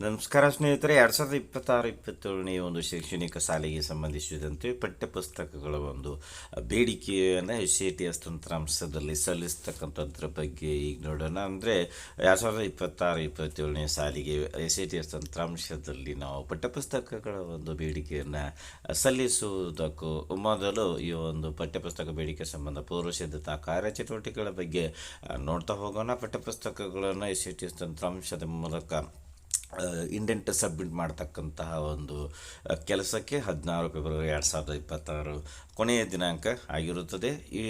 ನಮಸ್ಕಾರ ಸ್ನೇಹಿತರೆ. 2026-27ನೇ ಒಂದು ಶೈಕ್ಷಣಿಕ ಸಾಲಿಗೆ ಸಂಬಂಧಿಸಿದಂತೆ ಪಠ್ಯಪುಸ್ತಕಗಳ ಒಂದು ಬೇಡಿಕೆಯನ್ನು SATS ತಂತ್ರಾಂಶದಲ್ಲಿ ಸಲ್ಲಿಸ್ತಕ್ಕಂಥದ್ರ ಬಗ್ಗೆ ಈಗ ನೋಡೋಣ. ಅಂದರೆ 2026-27ನೇ ಸಾಲಿಗೆ SATS ತಂತ್ರಾಂಶದಲ್ಲಿ ನಾವು ಪಠ್ಯಪುಸ್ತಕಗಳ ಒಂದು ಬೇಡಿಕೆಯನ್ನು ಸಲ್ಲಿಸುವುದಕ್ಕೂ ಮೊದಲು ಈ ಒಂದು ಪಠ್ಯಪುಸ್ತಕ ಬೇಡಿಕೆ ಸಂಬಂಧ ಪೂರ್ವ ಸಿದ್ಧತಾ ಕಾರ್ಯಚಟುವಟಿಕೆಗಳ ಬಗ್ಗೆ ನೋಡ್ತಾ ಹೋಗೋಣ. ಪಠ್ಯಪುಸ್ತಕಗಳನ್ನು SATS ತಂತ್ರಾಂಶದ ಮೂಲಕ ಇಂಡೆಂಟ್ ಸಬ್ಮಿಟ್ ಮಾಡ್ತಕ್ಕಂತಹ ಒಂದು ಕೆಲಸಕ್ಕೆ 16 ಫೆಬ್ರವರಿ 2026 ಕೊನೆಯ ದಿನಾಂಕ ಆಗಿರುತ್ತದೆ. ಈ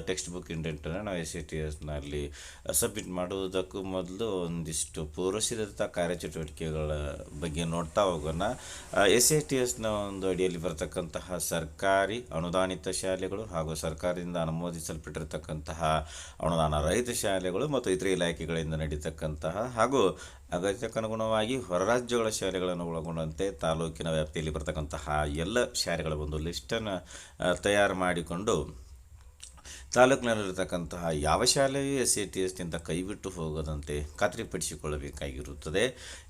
ಟೆಕ್ಸ್ಟ್ ಬುಕ್ ಇಂಡೆಂಟನ್ನು ನಾವು SATSನಲ್ಲಿ ಸಬ್ಮಿಟ್ ಮಾಡುವುದಕ್ಕೂ ಮೊದಲು ಒಂದಿಷ್ಟು ಪೂರ್ವಸಿದ್ಧತಾ ಕಾರ್ಯಚಟುವಟಿಕೆಗಳ ಬಗ್ಗೆ ನೋಡ್ತಾ ಹೋಗೋಣ. SATSನ ಒಂದು ಅಡಿಯಲ್ಲಿ ಬರತಕ್ಕಂತಹ ಸರ್ಕಾರಿ ಅನುದಾನಿತ ಶಾಲೆಗಳು ಹಾಗೂ ಸರ್ಕಾರದಿಂದ ಅನುಮೋದಿಸಲ್ಪಟ್ಟಿರತಕ್ಕಂತಹ ಅನುದಾನ ರಹಿತ ಶಾಲೆಗಳು ಮತ್ತು ಇತರೆ ಇಲಾಖೆಗಳಿಂದ ನಡೀತಕ್ಕಂತಹ ಹಾಗೂ ಅಗತ್ಯಕ್ಕನುಗುಣವಾಗಿ ಹೊರ ರಾಜ್ಯಗಳ ಶಾಲೆಗಳನ್ನು ಒಳಗೊಂಡಂತೆ ತಾಲೂಕಿನ ವ್ಯಾಪ್ತಿಯಲ್ಲಿ ಬರ್ತಕ್ಕಂತಹ ಎಲ್ಲ ಶಾಲೆಗಳ ಒಂದು ಲಿಸ್ಟನ್ನು ತಯಾರು ಮಾಡಿಕೊಂಡು ತಾಲೂಕಿನಲ್ಲಿರತಕ್ಕಂತಹ ಯಾವ ಶಾಲೆಯೂ SATSನಿಂದ ಕೈಬಿಟ್ಟು ಹೋಗದಂತೆ ಖಾತ್ರಿಪಡಿಸಿಕೊಳ್ಳಬೇಕಾಗಿರುತ್ತದೆ.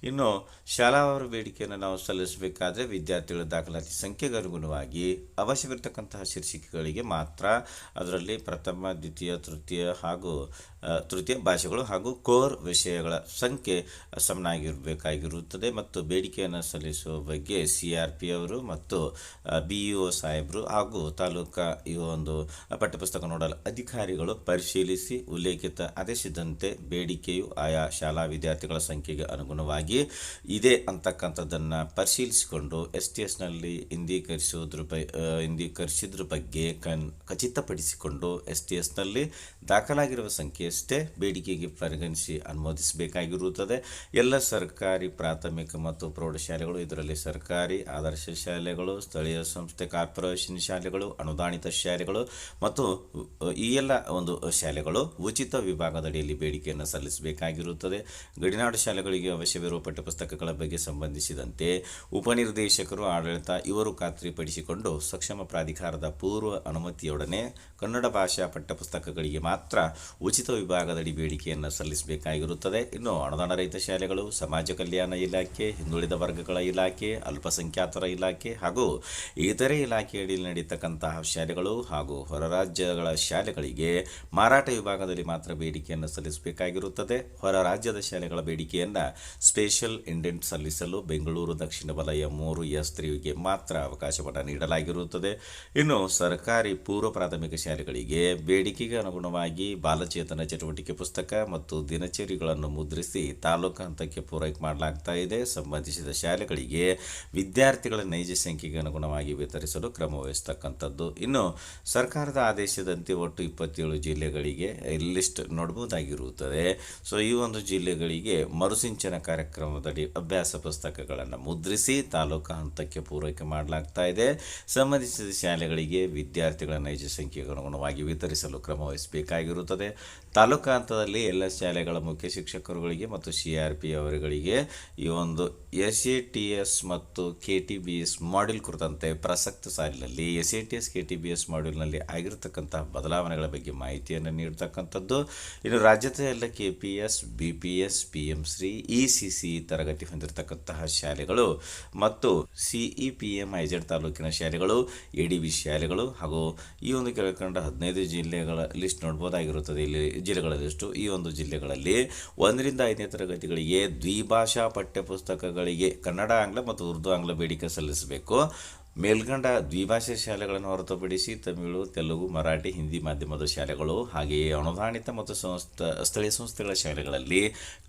ಇನ್ನು ಶಾಲಾವಾರು ಬೇಡಿಕೆಯನ್ನು ನಾವು ಸಲ್ಲಿಸಬೇಕಾದ್ರೆ ವಿದ್ಯಾರ್ಥಿಗಳ ದಾಖಲಾತಿ ಸಂಖ್ಯೆಗೆ ಅನುಗುಣವಾಗಿ ಅವಶ್ಯವಿರತಕ್ಕಂತಹ ಶೀರ್ಷಿಕೆಗಳಿಗೆ ಮಾತ್ರ ಅದರಲ್ಲಿ ಪ್ರಥಮ, ದ್ವಿತೀಯ, ತೃತೀಯ ಭಾಷೆಗಳು ಹಾಗೂ ಕೋರ್ ವಿಷಯಗಳ ಸಂಖ್ಯೆ ಸಮನಾಗಿರಬೇಕಾಗಿರುತ್ತದೆ. ಮತ್ತು ಬೇಡಿಕೆಯನ್ನು ಸಲ್ಲಿಸುವ ಬಗ್ಗೆ CRP ಅವರು ಮತ್ತು BEO ಸಾಹೇಬರು ಹಾಗೂ ತಾಲೂಕಾ ಈ ಒಂದು ಪಠ್ಯಪುಸ್ತಕ ನೋಡಲು ಅಧಿಕಾರಿಗಳು ಪರಿಶೀಲಿಸಿ ಉಲ್ಲೇಖಿತ ಆದೇಶದಂತೆ ಬೇಡಿಕೆಯು ಆಯಾ ಶಾಲಾ ವಿದ್ಯಾರ್ಥಿಗಳ ಸಂಖ್ಯೆಗೆ ಅನುಗುಣವಾಗಿ ಇದೆ ಅಂತಕ್ಕಂಥದ್ದನ್ನು ಪರಿಶೀಲಿಸಿಕೊಂಡು STSನಲ್ಲಿ ಇಂದೀಕರಿಸಿದ್ರ ಬಗ್ಗೆ ಖಚಿತಪಡಿಸಿಕೊಂಡು STSನಲ್ಲಿ ದಾಖಲಾಗಿರುವ ಸಂಖ್ಯೆಯಷ್ಟೇ ಬೇಡಿಕೆಗೆ ಪರಿಗಣಿಸಿ ಅನುಮೋದಿಸಬೇಕಾಗಿರುತ್ತದೆ. ಎಲ್ಲ ಸರ್ಕಾರಿ ಪ್ರಾಥಮಿಕ ಮತ್ತು ಪ್ರೌಢಶಾಲೆಗಳು, ಇದರಲ್ಲಿ ಸರ್ಕಾರಿ ಆದರ್ಶ ಶಾಲೆಗಳು, ಸ್ಥಳೀಯ ಸಂಸ್ಥೆ ಕಾರ್ಪೊರೇಷನ್ ಶಾಲೆಗಳು, ಅನುದಾನಿತ ಶಾಲೆಗಳು ಮತ್ತು ಈ ಎಲ್ಲ ಒಂದು ಶಾಲೆಗಳು ಉಚಿತ ವಿಭಾಗದಡಿಯಲ್ಲಿ ಬೇಡಿಕೆಯನ್ನು ಸಲ್ಲಿಸಬೇಕಾಗಿರುತ್ತದೆ. ಗಡಿನಾಡು ಶಾಲೆಗಳಿಗೆ ಅವಶ್ಯವಿರುವ ಪಠ್ಯಪುಸ್ತಕಗಳ ಬಗ್ಗೆ ಸಂಬಂಧಿಸಿದಂತೆ ಉಪನಿರ್ದೇಶಕರು, ಆಡಳಿತ ಇವರು ಖಾತ್ರಿಪಡಿಸಿಕೊಂಡು ಸಕ್ಷಮ ಪ್ರಾಧಿಕಾರದ ಪೂರ್ವ ಅನುಮತಿಯೊಡನೆ ಕನ್ನಡ ಭಾಷಾ ಪಠ್ಯಪುಸ್ತಕಗಳಿಗೆ ಮಾತ್ರ ಉಚಿತ ವಿಭಾಗದಡಿ ಬೇಡಿಕೆಯನ್ನು ಸಲ್ಲಿಸಬೇಕಾಗಿರುತ್ತದೆ. ಇನ್ನು ಅನುದಾನ ರಹಿತ ಶಾಲೆಗಳು, ಸಮಾಜ ಕಲ್ಯಾಣ ಇಲಾಖೆ, ಹಿಂದುಳಿದ ವರ್ಗಗಳ ಇಲಾಖೆ, ಅಲ್ಪಸಂಖ್ಯಾತರ ಇಲಾಖೆ ಹಾಗೂ ಇತರೆ ಇಲಾಖೆಯಡಿಯಲ್ಲಿ ನಡೀತಕ್ಕಂತಹ ಶಾಲೆಗಳು ಹಾಗೂ ಹೊರ ರಾಜ್ಯಗಳ ಶಾಲೆಗಳಿಗೆ ಮಾರಾಟ ವಿಭಾಗದಲ್ಲಿ ಮಾತ್ರ ಬೇಡಿಕೆಯನ್ನು ಸಲ್ಲಿಸಬೇಕಾಗಿರುತ್ತದೆ. ಹೊರ ರಾಜ್ಯದ ಶಾಲೆಗಳ ಬೇಡಿಕೆಯನ್ನು ಸ್ಪೆಷಲ್ ಇಂಡೆಂಟ್ ಸಲ್ಲಿಸಲು ಬೆಂಗಳೂರು ದಕ್ಷಿಣ ವಲಯ 3S3ಗೆ ಮಾತ್ರ ಅವಕಾಶವನ್ನು ನೀಡಲಾಗಿರುತ್ತದೆ. ಇನ್ನು ಸರ್ಕಾರಿ ಪೂರ್ವ ಪ್ರಾಥಮಿಕ ಶಾಲೆಗಳಿಗೆ ಬೇಡಿಕೆಗೆ ಅನುಗುಣವಾಗಿ ಬಾಲಚೇತನ ಚಟುವಟಿಕೆ ಪುಸ್ತಕ ಮತ್ತು ದಿನಚರಿಗಳನ್ನು ಮುದ್ರಿಸಿ ತಾಲೂಕು ಹಂತಕ್ಕೆ ಪೂರೈಕೆ ಮಾಡಲಾಗ್ತಾ ಇದೆ. ಸಂಬಂಧಿಸಿದ ಶಾಲೆಗಳಿಗೆ ವಿದ್ಯಾರ್ಥಿಗಳ ನೈಜ ಸಂಖ್ಯೆಗೆ ಅನುಗುಣವಾಗಿ ವಿತರಿಸಲು ಕ್ರಮ ವಹಿಸ್ತಕ್ಕಂಥದ್ದು. ಇನ್ನು ಸರ್ಕಾರದ ಆದೇಶದಂತೆ ಒಟ್ಟು 27 ಜಿಲ್ಲೆಗಳಿಗೆ ಲಿಸ್ಟ್ ನೋಡಬಹುದಾಗಿರುತ್ತದೆ. ಸೊ ಈ ಒಂದು ಜಿಲ್ಲೆಗಳಿಗೆ ಮರುಸಿಂಚನ ಕಾರ್ಯಕ್ರಮದಡಿ ಅಭ್ಯಾಸ ಪುಸ್ತಕಗಳನ್ನು ಮುದ್ರಿಸಿ ತಾಲೂಕು ಹಂತಕ್ಕೆ ಪೂರೈಕೆ ಮಾಡಲಾಗ್ತಾ ಇದೆ. ಸಂಬಂಧಿಸಿದ ಶಾಲೆಗಳಿಗೆ ವಿದ್ಯಾರ್ಥಿಗಳ ನೈಜ ಸಂಖ್ಯೆಗೆ ಅನುಗುಣವಾಗಿ ವಿತರಿಸಲು ಕ್ರಮ ವಹಿಸಬೇಕಾಗಿರುತ್ತದೆ. ತಾಲೂಕು ಹಂತದಲ್ಲಿ ಎಲ್ಲ ಶಾಲೆಗಳ ಮುಖ್ಯ ಶಿಕ್ಷಕರುಗಳಿಗೆ ಮತ್ತು CRP ಅವರುಗಳಿಗೆ ಈ ಒಂದು SATS ಮತ್ತು KTBS ಮಾಡ್ಯೂಲ್ ಕುರಿತಂತೆ ಪ್ರಸಕ್ತ ಸಾಲಿನಲ್ಲಿ SATS KTBS ಮಾಡ್ಯೂಲ್ನಲ್ಲಿ ಆಗಿರತಕ್ಕಂತಹ ಬದಲಾವಣೆಗಳ ಬಗ್ಗೆ ಮಾಹಿತಿಯನ್ನು ನೀಡತಕ್ಕಂಥದ್ದು. ಇನ್ನು ರಾಜ್ಯದ ಎಲ್ಲ KPS, BPS, PM3, ECC ತರಗತಿ ಹೊಂದಿರತಕ್ಕಂತಹ ಶಾಲೆಗಳು ಮತ್ತು CEPM-IZ ತಾಲೂಕಿನ ಶಾಲೆಗಳು, ADB ಶಾಲೆಗಳು ಹಾಗೂ ಈ ಒಂದು ಕೆಳಕಂಡ 15 ಜಿಲ್ಲೆಗಳ ಲಿಸ್ಟ್ ನೋಡ್ಬೋದಾಗಿರುತ್ತದೆ. ಇಲ್ಲಿ ಜಿಲ್ಲೆಗಳ ಲಿಸ್ಟು. ಈ ಒಂದು ಜಿಲ್ಲೆಗಳಲ್ಲಿ 1 ರಿಂದ 5ನೇ ತರಗತಿಗಳಿಗೆ ದ್ವಿಭಾಷಾ ಪಠ್ಯಪುಸ್ತಕಗಳಿಗೆ ಕನ್ನಡ, ಆಂಗ್ಲ ಮತ್ತು ಉರ್ದು ಆಂಗ್ಲ ಬೇಡಿಕೆ ಸಲ್ಲಿಸಬೇಕು. ಮೇಲ್ಗಂಡ ದ್ವಿಭಾಷಾ ಶಾಲೆಗಳನ್ನು ಹೊರತುಪಡಿಸಿ ತಮಿಳು, ತೆಲುಗು, ಮರಾಠಿ, ಹಿಂದಿ ಮಾಧ್ಯಮದ ಶಾಲೆಗಳು ಹಾಗೆಯೇ ಅನುದಾನಿತ ಮತ್ತು ಸ್ಥಳೀಯ ಸಂಸ್ಥೆಗಳ ಶಾಲೆಗಳಲ್ಲಿ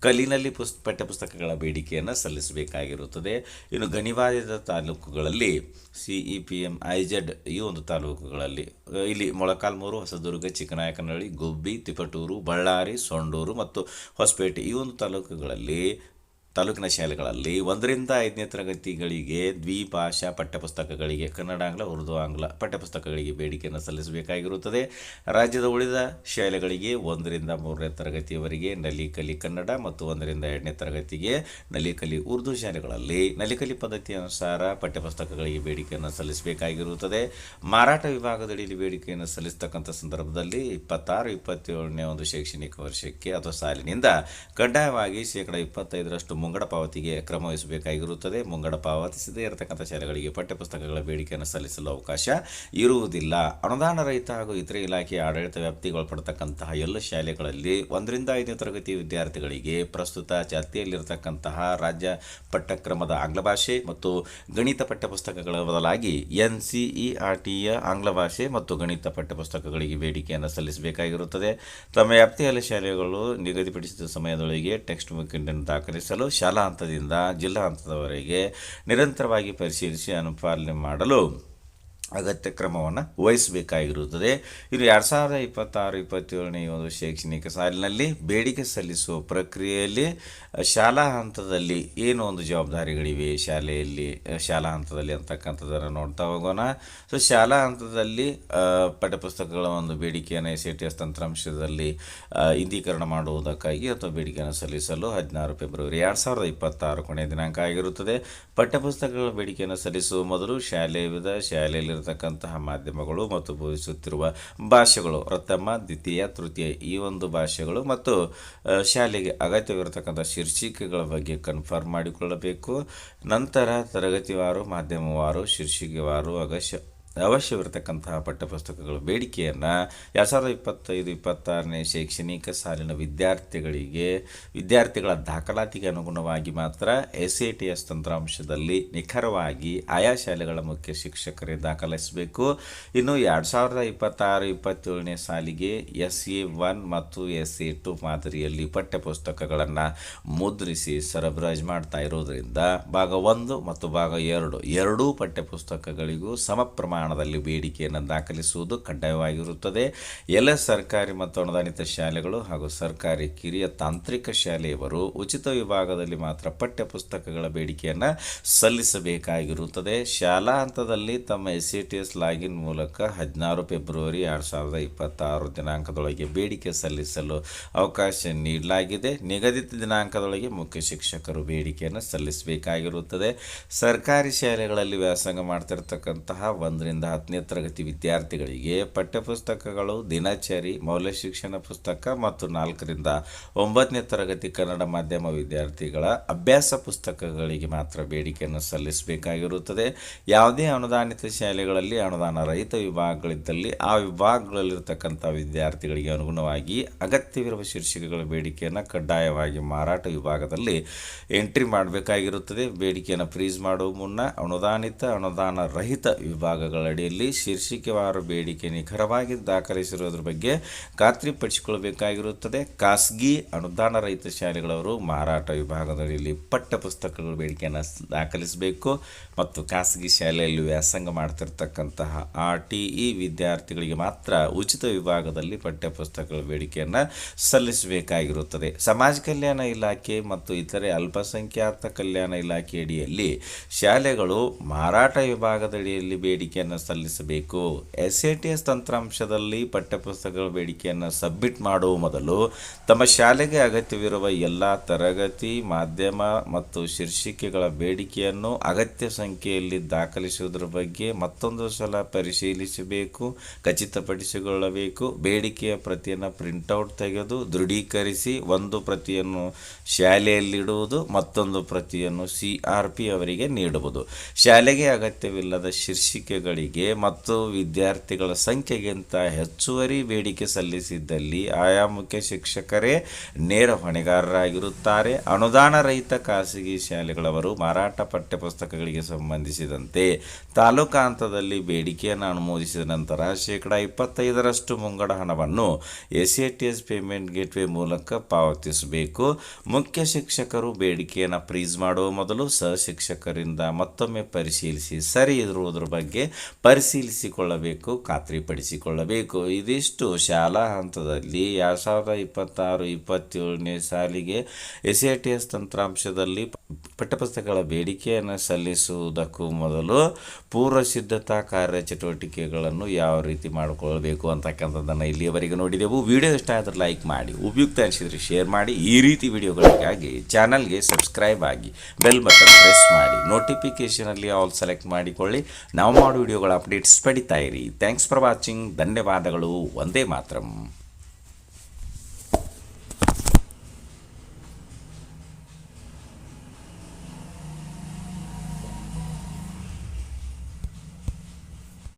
ಕಲಿನಲ್ಲಿ ಪಠ್ಯಪುಸ್ತಕಗಳ ಬೇಡಿಕೆಯನ್ನು ಸಲ್ಲಿಸಬೇಕಾಗಿರುತ್ತದೆ. ಇನ್ನು ಗಣಿಬಾಧಿತ ತಾಲೂಕುಗಳಲ್ಲಿ CEPM-IZ ಈ ಒಂದು ತಾಲೂಕುಗಳಲ್ಲಿ ಇಲ್ಲಿ ಮೊಳಕಾಲ್ಮೂರು, ಹೊಸದುರ್ಗ, ಚಿಕ್ಕನಾಯಕನಹಳ್ಳಿ, ಗುಬ್ಬಿ, ತಿಪಟೂರು, ಬಳ್ಳಾರಿ, ಸೊಂಡೂರು ಮತ್ತು ಹೊಸಪೇಟೆ ಈ ಒಂದು ತಾಲೂಕಿನ ಶಾಲೆಗಳಲ್ಲಿ 1 ರಿಂದ 5ನೇ ತರಗತಿಗಳಿಗೆ ದ್ವಿಭಾಷಾ ಪಠ್ಯಪುಸ್ತಕಗಳಿಗೆ ಕನ್ನಡ, ಆಂಗ್ಲ, ಉರ್ದು ಆಂಗ್ಲ ಪಠ್ಯಪುಸ್ತಕಗಳಿಗೆ ಬೇಡಿಕೆಯನ್ನು ಸಲ್ಲಿಸಬೇಕಾಗಿರುತ್ತದೆ. ರಾಜ್ಯದ ಉಳಿದ ಶಾಲೆಗಳಿಗೆ 1 ರಿಂದ 3ನೇ ತರಗತಿಯವರೆಗೆ ನಲಿಕಲಿ ಕನ್ನಡ ಮತ್ತು 1 ರಿಂದ 2ನೇ ತರಗತಿಗೆ ನಲಿಕಲಿ ಉರ್ದು ಶಾಲೆಗಳಲ್ಲಿ ನಲಿಕಲಿ ಪದ್ಧತಿ ಅನುಸಾರ ಪಠ್ಯಪುಸ್ತಕಗಳಿಗೆ ಬೇಡಿಕೆಯನ್ನು ಸಲ್ಲಿಸಬೇಕಾಗಿರುತ್ತದೆ. ಮಾರಾಟ ವಿಭಾಗದಡಿಯಲ್ಲಿ ಬೇಡಿಕೆಯನ್ನು ಸಲ್ಲಿಸತಕ್ಕಂಥ ಸಂದರ್ಭದಲ್ಲಿ 26-27ನೇ ಒಂದು ಶೈಕ್ಷಣಿಕ ವರ್ಷಕ್ಕೆ ಅಥವಾ ಸಾಲಿನಿಂದ ಕಡ್ಡಾಯವಾಗಿ 25% ಮುಂಗಡ ಪಾವತಿಗೆ ಕ್ರಮ ವಹಿಸಬೇಕಾಗಿರುತ್ತದೆ. ಮುಂಗಡ ಪಾವತಿಸದೇ ಇರತಕ್ಕಂಥ ಶಾಲೆಗಳಿಗೆ ಪಠ್ಯಪುಸ್ತಕಗಳ ಬೇಡಿಕೆಯನ್ನು ಸಲ್ಲಿಸಲು ಅವಕಾಶ ಇರುವುದಿಲ್ಲ. ಅನುದಾನ ರಹಿತ ಹಾಗೂ ಇತರೆ ಇಲಾಖೆಯ ಆಡಳಿತ ವ್ಯಾಪ್ತಿಗೊಳಪಡತಕ್ಕಂತಹ ಎಲ್ಲ ಶಾಲೆಗಳಲ್ಲಿ 1ರಿಂದ 5ನೇ ತರಗತಿ ವಿದ್ಯಾರ್ಥಿಗಳಿಗೆ ಪ್ರಸ್ತುತ ಚಾಲ್ತಿಯಲ್ಲಿರತಕ್ಕಂತಹ ರಾಜ್ಯ ಪಠ್ಯಕ್ರಮದ ಆಂಗ್ಲ ಭಾಷೆ ಮತ್ತು ಗಣಿತ ಪಠ್ಯಪುಸ್ತಕಗಳ ಬದಲಾಗಿ NCERTಯ ಆಂಗ್ಲ ಭಾಷೆ ಮತ್ತು ಗಣಿತ ಪಠ್ಯಪುಸ್ತಕಗಳಿಗೆ ಬೇಡಿಕೆಯನ್ನು ಸಲ್ಲಿಸಬೇಕಾಗಿರುತ್ತದೆ. ತಮ್ಮ ವ್ಯಾಪ್ತಿಯಲ್ಲಿ ಶಾಲೆಗಳು ನಿಗದಿಪಡಿಸಿದ ಸಮಯದೊಳಗೆ ಟೆಕ್ಸ್ಟ್ ಬುಕ್ ಅನ್ನು ದಾಖಲಿಸಲು ಶಾಲಾ ಹಂತದಿಂದ ಜಿಲ್ಲಾ ಹಂತದವರೆಗೆ ನಿರಂತರವಾಗಿ ಪರಿಶೀಲಿಸಿ ಅನುಪಾಲನೆ ಮಾಡಲು ಅಗತ್ಯ ಕ್ರಮವನ್ನು ವಹಿಸಬೇಕಾಗಿರುತ್ತದೆ. ಇದು 2026-27ನೇ ಒಂದು ಶೈಕ್ಷಣಿಕ ಸಾಲಿನಲ್ಲಿ ಬೇಡಿಕೆ ಸಲ್ಲಿಸುವ ಪ್ರಕ್ರಿಯೆಯಲ್ಲಿ ಶಾಲಾ ಹಂತದಲ್ಲಿ ಏನು ಒಂದು ಜವಾಬ್ದಾರಿಗಳಿವೆ ಶಾಲಾ ಹಂತದಲ್ಲಿ ಅಂತಕ್ಕಂಥದ್ದನ್ನು ನೋಡ್ತಾ ಹೋಗೋಣ. ಸೊ ಶಾಲಾ ಹಂತದಲ್ಲಿ ಪಠ್ಯಪುಸ್ತಕಗಳ ಒಂದು ಬೇಡಿಕೆಯನ್ನು SATS ತಂತ್ರಾಂಶದಲ್ಲಿ ಇಂದೀಕರಣ ಮಾಡುವುದಕ್ಕಾಗಿ ಅಥವಾ ಬೇಡಿಕೆಯನ್ನು ಸಲ್ಲಿಸಲು 16 ಫೆಬ್ರವರಿ 2026 ಕೊನೆಯ ದಿನಾಂಕ ಆಗಿರುತ್ತದೆ. ಪಠ್ಯಪುಸ್ತಕಗಳ ಬೇಡಿಕೆಯನ್ನು ಸಲ್ಲಿಸುವ ಮೊದಲು ಶಾಲೆಯಲ್ಲಿರತಕ್ಕಂತಹ ಮಾಧ್ಯಮಗಳು ಮತ್ತು ಬೋಧಿಸುತ್ತಿರುವ ಭಾಷೆಗಳು ಪ್ರಥಮ, ದ್ವಿತೀಯ, ತೃತೀಯ ಈ ಒಂದು ಭಾಷೆಗಳು ಮತ್ತು ಶಾಲೆಗೆ ಅಗತ್ಯವಿರತಕ್ಕಂಥ ಶೀರ್ಷಿಕೆಗಳ ಬಗ್ಗೆ ಕನ್ಫರ್ಮ್ ಮಾಡಿಕೊಳ್ಳಬೇಕು. ನಂತರ ತರಗತಿವಾರು, ಮಾಧ್ಯಮವಾರು, ಶೀರ್ಷಿಕೆವಾರು ಅವಶ್ಯವಿರತಕ್ಕಂತಹ ಪಠ್ಯಪುಸ್ತಕಗಳ ಬೇಡಿಕೆಯನ್ನು 2025-26ನೇ ಶೈಕ್ಷಣಿಕ ಸಾಲಿನ ವಿದ್ಯಾರ್ಥಿಗಳ ದಾಖಲಾತಿಗೆ ಅನುಗುಣವಾಗಿ ಮಾತ್ರ SATS ತಂತ್ರಾಂಶದಲ್ಲಿ ನಿಖರವಾಗಿ ಆಯಾ ಶಾಲೆಗಳ ಮುಖ್ಯ ಶಿಕ್ಷಕರೇ ದಾಖಲಿಸಬೇಕು. ಇನ್ನು 2026-27ನೇ ಸಾಲಿಗೆ SA1 ಮತ್ತು SA2 ಮಾದರಿಯಲ್ಲಿ ಪಠ್ಯಪುಸ್ತಕಗಳನ್ನು ಮುದ್ರಿಸಿ ಸರಬರಾಜು ಮಾಡ್ತಾ ಇರೋದರಿಂದ ಭಾಗ 1 ಮತ್ತು ಭಾಗ 2 ಎರಡೂ ಪಠ್ಯಪುಸ್ತಕಗಳಿಗೂ ಸಮ ಪ್ರಮಾಣದಲ್ಲಿ ಬೇಡಿಕೆಯನ್ನು ದಾಖಲಿಸುವುದು ಕಡ್ಡಾಯವಾಗಿರುತ್ತದೆ. ಎಲ್ಲ ಸರ್ಕಾರಿ ಮತ್ತು ಅನುದಾನಿತ ಶಾಲೆಗಳು ಹಾಗೂ ಸರ್ಕಾರಿ ಕಿರಿಯ ತಾಂತ್ರಿಕ ಶಾಲೆಯವರು ಉಚಿತ ವಿಭಾಗದಲ್ಲಿ ಮಾತ್ರ ಪಠ್ಯಪುಸ್ತಕಗಳ ಬೇಡಿಕೆಯನ್ನು ಸಲ್ಲಿಸಬೇಕಾಗಿರುತ್ತದೆ. ಶಾಲಾ ಹಂತದಲ್ಲಿ ತಮ್ಮ SATS ಲಾಗಿನ್ ಮೂಲಕ 16 ಫೆಬ್ರವರಿ 2026 ದಿನಾಂಕದೊಳಗೆ ಬೇಡಿಕೆ ಸಲ್ಲಿಸಲು ಅವಕಾಶ ನೀಡಲಾಗಿದೆ. ನಿಗದಿತ ದಿನಾಂಕದೊಳಗೆ ಮುಖ್ಯ ಶಿಕ್ಷಕರು ಬೇಡಿಕೆಯನ್ನು ಸಲ್ಲಿಸಬೇಕಾಗಿರುತ್ತದೆ. ಸರ್ಕಾರಿ ಶಾಲೆಗಳಲ್ಲಿ ವ್ಯಾಸಂಗ ಮಾಡ್ತಿರ್ತಕ್ಕಂತಹ 1ರಿಂದ 10ನೇ ತರಗತಿ ವಿದ್ಯಾರ್ಥಿಗಳಿಗೆ ಪಠ್ಯಪುಸ್ತಕಗಳು, ದಿನಚರಿ, ಮೌಲ್ಯ ಶಿಕ್ಷಣ ಪುಸ್ತಕ ಮತ್ತು 4ರಿಂದ 9ನೇ ತರಗತಿ ಕನ್ನಡ ಮಾಧ್ಯಮ ವಿದ್ಯಾರ್ಥಿಗಳ ಅಭ್ಯಾಸ ಪುಸ್ತಕಗಳಿಗೆ ಮಾತ್ರ ಬೇಡಿಕೆಯನ್ನು ಸಲ್ಲಿಸಬೇಕಾಗಿರುತ್ತದೆ. ಯಾವುದೇ ಅನುದಾನಿತ ಶಾಲೆಗಳಲ್ಲಿ ಅನುದಾನ ರಹಿತ ವಿಭಾಗಗಳಿದ್ದಲ್ಲಿ ಆ ವಿಭಾಗಗಳಲ್ಲಿರ್ತಕ್ಕಂಥ ವಿದ್ಯಾರ್ಥಿಗಳಿಗೆ ಅನುಗುಣವಾಗಿ ಅಗತ್ಯವಿರುವ ಶೀರ್ಷಿಕೆಗಳ ಬೇಡಿಕೆಯನ್ನು ಕಡ್ಡಾಯವಾಗಿ ಮಾರಾಟ ವಿಭಾಗದಲ್ಲಿ ಎಂಟ್ರಿ ಮಾಡಬೇಕಾಗಿರುತ್ತದೆ. ಬೇಡಿಕೆಯನ್ನು ಫ್ರೀಸ್ ಮಾಡುವ ಮುನ್ನ ಅನುದಾನ ರಹಿತ ವಿಭಾಗಗಳಡಿಯಲ್ಲಿ ಶೀರ್ಷಿಕೆವಾರು ಬೇಡಿಕೆ ನಿಖರವಾಗಿ ದಾಖಲಿಸಿರುವುದರ ಬಗ್ಗೆ ಖಾತ್ರಿಪಡಿಸಿಕೊಳ್ಳಬೇಕಾಗಿರುತ್ತದೆ. ಖಾಸಗಿ ಅನುದಾನ ರಹಿತ ಶಾಲೆಗಳವರು ಮಾರಾಟ ವಿಭಾಗದಲ್ಲಿ ಪಠ್ಯಪುಸ್ತಕಗಳ ಬೇಡಿಕೆಯನ್ನು ದಾಖಲಿಸಬೇಕು ಮತ್ತು ಖಾಸಗಿ ಶಾಲೆಯಲ್ಲಿ ವ್ಯಾಸಂಗ ಮಾಡ್ತಿರ್ತಕ್ಕಂತಹ RTE ವಿದ್ಯಾರ್ಥಿಗಳಿಗೆ ಮಾತ್ರ ಉಚಿತ ವಿಭಾಗದಲ್ಲಿ ಪಠ್ಯಪುಸ್ತಕಗಳ ಬೇಡಿಕೆಯನ್ನು ಸಲ್ಲಿಸಬೇಕಾಗಿರುತ್ತದೆ. ಸಮಾಜ ಕಲ್ಯಾಣ ಇಲಾಖೆ ಮತ್ತು ಇತರೆ ಅಲ್ಪಸಂಖ್ಯಾತ ಕಲ್ಯಾಣ ಇಲಾಖೆ ಅಡಿಯಲ್ಲಿ ಶಾಲೆಗಳು ಮಾರಾಟ ವಿಭಾಗದಡಿಯಲ್ಲಿ ಬೇಡಿಕೆಯನ್ನು ಸಲ್ಲಿಸಬೇಕು. SATS ತಂತ್ರಾಂಶದಲ್ಲಿ ಪಠ್ಯಪುಸ್ತಕಗಳ ಬೇಡಿಕೆಯನ್ನು ಸಬ್ಮಿಟ್ ಮಾಡುವ ಮೊದಲು ತಮ್ಮ ಶಾಲೆಗೆ ಅಗತ್ಯವಿರುವ ಎಲ್ಲ ತರಗತಿ, ಮಾಧ್ಯಮ ಮತ್ತು ಶೀರ್ಷಿಕೆಗಳ ಬೇಡಿಕೆಯನ್ನು ಅಗತ್ಯ ಸಂಖ್ಯೆಯಲ್ಲಿ ದಾಖಲಿಸುವುದರ ಬಗ್ಗೆ ಮತ್ತೊಂದು ಸಲ ಪರಿಶೀಲಿಸಬೇಕು, ಖಚಿತಪಡಿಸಿಕೊಳ್ಳಬೇಕು. ಬೇಡಿಕೆಯ ಪ್ರತಿಯನ್ನು ಪ್ರಿಂಟೌಟ್ ತೆಗೆದು ದೃಢೀಕರಿಸಿ ಒಂದು ಪ್ರತಿಯನ್ನು ಶಾಲೆಯಲ್ಲಿಡುವುದು, ಮತ್ತೊಂದು ಪ್ರತಿಯನ್ನು CRP ಅವರಿಗೆ ನೀಡುವುದು. ಶಾಲೆಗೆ ಅಗತ್ಯವಿಲ್ಲದ ಶೀರ್ಷಿಕೆಗಳಿಗೆ ಮತ್ತು ವಿದ್ಯಾರ್ಥಿಗಳ ಸಂಖ್ಯೆಗಿಂತ ಹೆಚ್ಚುವರಿ ಬೇಡಿಕೆ ಸಲ್ಲಿಸಿದ್ದಲ್ಲಿ ಆಯಾ ಮುಖ್ಯ ಶಿಕ್ಷಕರೇ ನೇರ ಹೊಣೆಗಾರರಾಗಿರುತ್ತಾರೆ. ಅನುದಾನ ರಹಿತ ಖಾಸಗಿ ಶಾಲೆಗಳವರು ಮಾರಾಟ ಪಠ್ಯಪುಸ್ತಕಗಳಿಗೆ ಸಂಬಂಧಿಸಿದಂತೆ ತಾಲೂಕಾ ಹಂತದಲ್ಲಿ ಬೇಡಿಕೆಯನ್ನು ಅನುಮೋದಿಸಿದ ನಂತರ 25% ಮುಂಗಡ ಹಣವನ್ನು SATS ಪೇಮೆಂಟ್ ಗೇಟ್ವೇ ಮೂಲಕ ಪಾವತಿಸಬೇಕು. ಮುಖ್ಯ ಶಿಕ್ಷಕರು ಬೇಡಿಕೆಯನ್ನು ಫ್ರೀಸ್ ಮಾಡುವ ಮೊದಲು ಸಹಶಿಕ್ಷಕರಿಂದ ಮತ್ತೊಮ್ಮೆ ಪರಿಶೀಲಿಸಿ ಸರಿ ಇರುವುದರ ಬಗ್ಗೆ ಪರಿಶೀಲಿಸಿಕೊಳ್ಳಬೇಕು, ಖಾತ್ರಿಪಡಿಸಿಕೊಳ್ಳಬೇಕು. ಇದಿಷ್ಟು ಶಾಲಾ ಹಂತದಲ್ಲಿ 2026-27ನೇ ಸಾಲಿಗೆ SATS ತಂತ್ರಾಂಶದಲ್ಲಿ ಪಠ್ಯಪುಸ್ತಕಗಳ ಬೇಡಿಕೆಯನ್ನು ಸಲ್ಲಿಸುವುದಕ್ಕೂ ಮೊದಲು ಪೂರ್ವ ಸಿದ್ಧತಾ ಕಾರ್ಯಚಟುವಟಿಕೆಗಳನ್ನು ಯಾವ ರೀತಿ ಮಾಡಿಕೊಳ್ಳಬೇಕು ಅಂತಕ್ಕಂಥದ್ದನ್ನು ಇಲ್ಲಿಯವರೆಗೆ ನೋಡಿದೆವು. ವಿಡಿಯೋ ಇಷ್ಟ ಆದರೆ ಲೈಕ್ ಮಾಡಿ, ಉಪಯುಕ್ತ ಅನಿಸಿದರೆ ಶೇರ್ ಮಾಡಿ. ಈ ರೀತಿ ವಿಡಿಯೋಗಳಿಗಾಗಿ ಚಾನಲ್ಗೆ ಸಬ್ಸ್ಕ್ರೈಬ್ ಆಗಿ ಬೆಲ್ ಬಟನ್ ಪ್ರೆಸ್ ಮಾಡಿ, ನೋಟಿಫಿಕೇಷನಲ್ಲಿ ಆಲ್ ಸೆಲೆಕ್ಟ್ ಮಾಡಿಕೊಳ್ಳಿ. ನಾವು ಮಾಡೋ ವಿಡಿಯೋಗಳ ಅಪ್ಡೇಟ್ಸ್ ಪಡಿತಾ ಇರಿ. Thanks for watching. ಧನ್ಯವಾದಗಳು. ವಂದೇ ಮಾತರಂ.